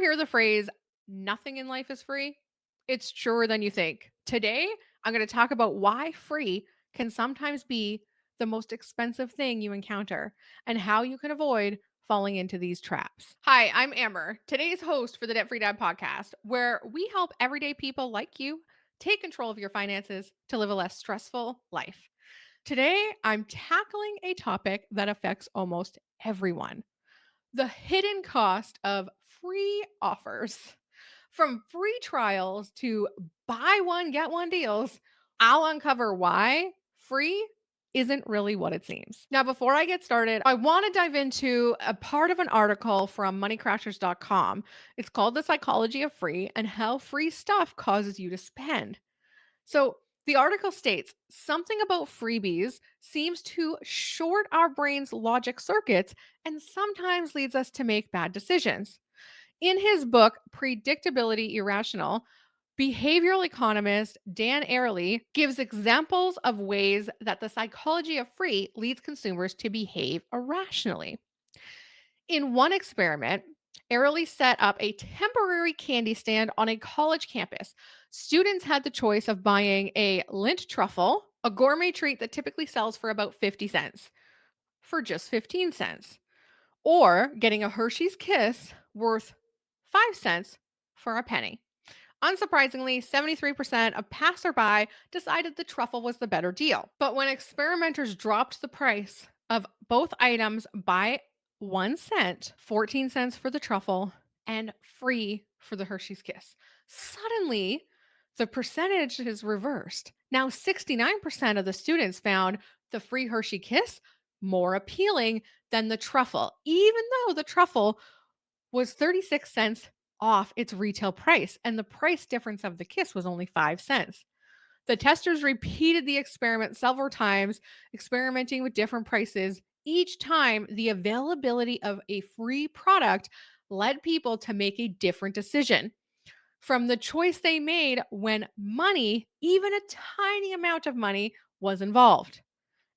hear the phrase, nothing in life is free? It's truer than you think. Today, I'm going to talk about why free can sometimes be the most expensive thing you encounter and how you can avoid falling into these traps. Hi, I'm Amber, today's host for the Debt Free Dad podcast, where we help everyday people like you take control of your finances to live a less stressful life. Today, I'm tackling a topic that affects almost everyone: the hidden cost of free offers. From free trials to buy one, get one deals, I'll uncover why free isn't really what it seems. Now, before I get started, I want to dive into a part of an article from moneycrashers.com. It's called The Psychology of Free and How Free Stuff Causes You to Spend. So the article states something about freebies seems to short our brain's logic circuits and sometimes leads us to make bad decisions. In his book, Predictability Irrational, behavioral economist Dan Ariely gives examples of ways that the psychology of free leads consumers to behave irrationally. In one experiment, Airily set up a temporary candy stand on a college campus. Students had the choice of buying a lint truffle, a gourmet treat that typically sells for about 50 cents, for just 15 cents, or getting a Hershey's Kiss worth 5 cents for a penny. Unsurprisingly, 73% of passerby decided the truffle was the better deal. But when experimenters dropped the price of both items by 1 cent, 14 cents for the truffle and free for the Hershey's Kiss, suddenly the percentage is reversed. Now, 69% of the students found the free Hershey Kiss more appealing than the truffle, even though the truffle was 36 cents off its retail price, and the price difference of the kiss was only 5 cents. The testers repeated the experiment several times, experimenting with different prices. Each time, the availability of a free product led people to make a different decision from the choice they made when money, even a tiny amount of money, was involved.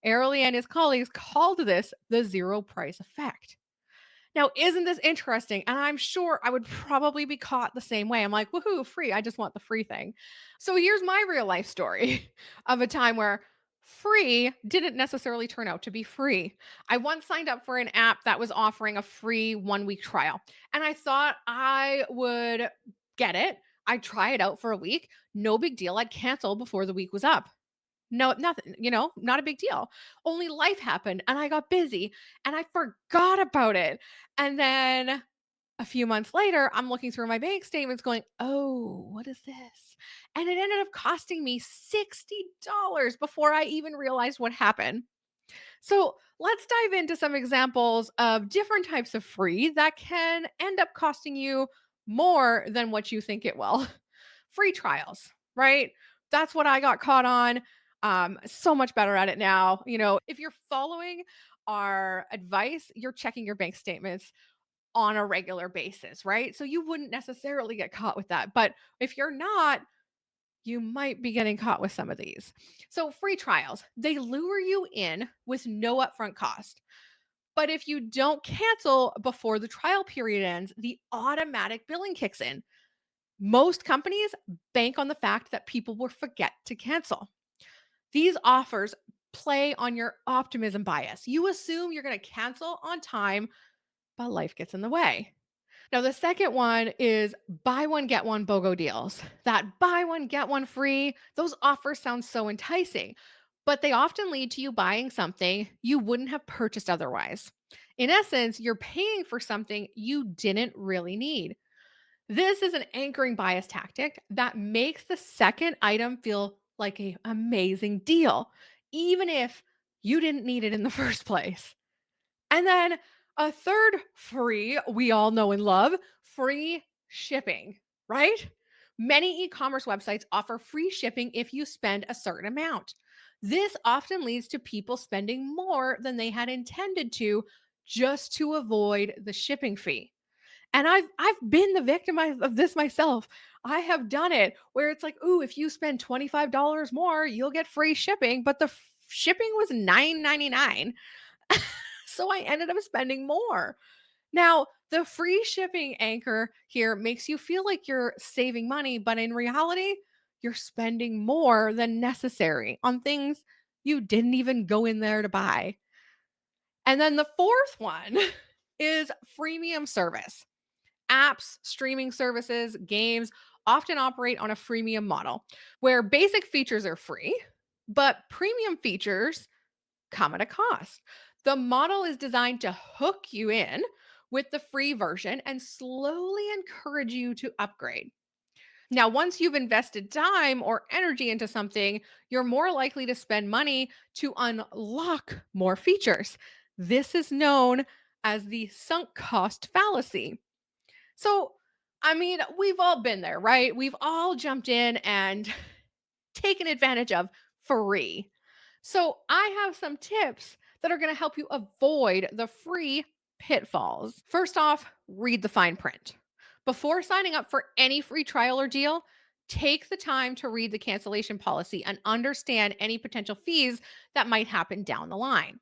Airley and his colleagues called this the zero price effect. Now, isn't this interesting? And I'm sure I would probably be caught the same way. I'm like, woohoo, free. I just want the free thing. So here's my real life story of a time where free didn't necessarily turn out to be free. I once signed up for an app that was offering a free 1 week trial, and I thought I would get it. I'd try it out for a week. No big deal. I'd cancel before the week was up. No, nothing, not a big deal. Only life happened and I got busy and I forgot about it. And then a few months later, I'm looking through my bank statements going, "Oh, what is this?" And it ended up costing me $60 before I even realized what happened. So let's dive into some examples of different types of free that can end up costing you more than what you think it will. Free trials, right? That's what I got caught on. So much better at it now. If you're following our advice, you're checking your bank statements on a regular basis, right? So you wouldn't necessarily get caught with that. But if you're not, you might be getting caught with some of these. So, free trials, they lure you in with no upfront cost. But if you don't cancel before the trial period ends, the automatic billing kicks in. Most companies bank on the fact that people will forget to cancel. These offers play on your optimism bias. You assume you're going to cancel on time, but life gets in the way. Now, the second one is buy one, get one BOGO deals. That buy one, get one free, those offers sound so enticing, but they often lead to you buying something you wouldn't have purchased otherwise. In essence, you're paying for something you didn't really need. This is an anchoring bias tactic that makes the second item feel like an amazing deal, even if you didn't need it in the first place. And then a third free we all know and love, free shipping, right? Many e-commerce websites offer free shipping if you spend a certain amount. This often leads to people spending more than they had intended to just to avoid the shipping fee. And I've been the victim of this myself. I have done it where it's like, "Ooh, if you spend $25 more, you'll get free shipping," but the shipping was $9.99. So I ended up spending more. Now, the free shipping anchor here makes you feel like you're saving money, but in reality, you're spending more than necessary on things you didn't even go in there to buy. And then the fourth one is freemium service. Apps, streaming services, games often operate on a freemium model where basic features are free, but premium features come at a cost. The model is designed to hook you in with the free version and slowly encourage you to upgrade. Now, once you've invested time or energy into something, you're more likely to spend money to unlock more features. This is known as the sunk cost fallacy. So, I mean, we've all been there, right? We've all jumped in and taken advantage of free. So, I have some tips that are going to help you avoid the free pitfalls. First off, read the fine print. Before signing up for any free trial or deal, take the time to read the cancellation policy and understand any potential fees that might happen down the line.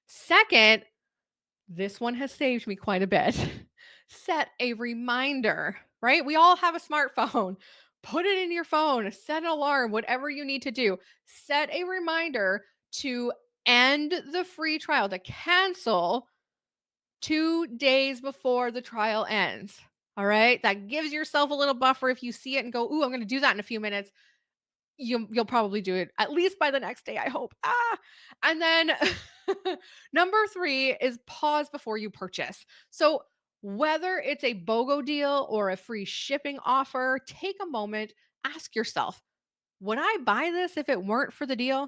Second, this one has saved me quite a bit. Set a reminder, right? We all have a smartphone. Put it in your phone, set an alarm, whatever you need to do. Set a reminder to end the free trial, to cancel 2 days before the trial ends. All right. That gives yourself a little buffer. If you see it and go, ooh, I'm going to do that in a few minutes, you'll probably do it at least by the next day, I hope. And then number 3 is pause before you purchase. So whether it's a BOGO deal or a free shipping offer, take a moment, ask yourself, would I buy this if it weren't for the deal?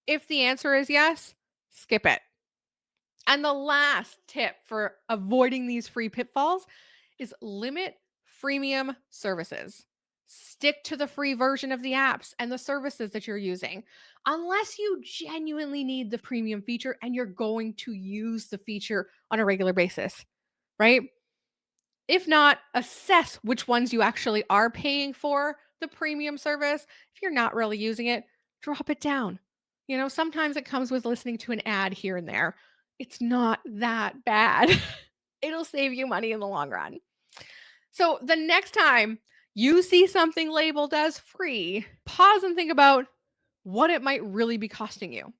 If the answer is yes, skip it. And the last tip for avoiding these free pitfalls is limit freemium services. Stick to the free version of the apps and the services that you're using, unless you genuinely need the premium feature and you're going to use the feature on a regular basis, right? If not, assess which ones you actually are paying for the premium service. If you're not really using it, drop it down. Sometimes it comes with listening to an ad here and there. It's not that bad. It'll save you money in the long run. So the next time you see something labeled as free, pause and think about what it might really be costing you.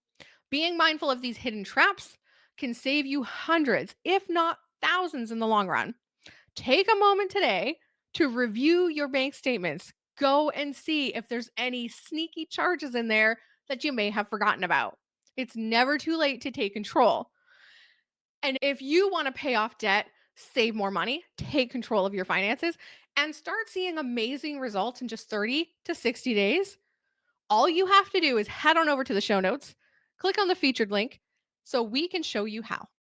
Being mindful of these hidden traps can save you hundreds, if not thousands, in the long run. Take a moment today to review your bank statements. Go and see if there's any sneaky charges in there that you may have forgotten about. It's never too late to take control. And if you want to pay off debt, save more money, take control of your finances, and start seeing amazing results in just 30 to 60 days, all you have to do is head on over to the show notes, click on the featured link so we can show you how.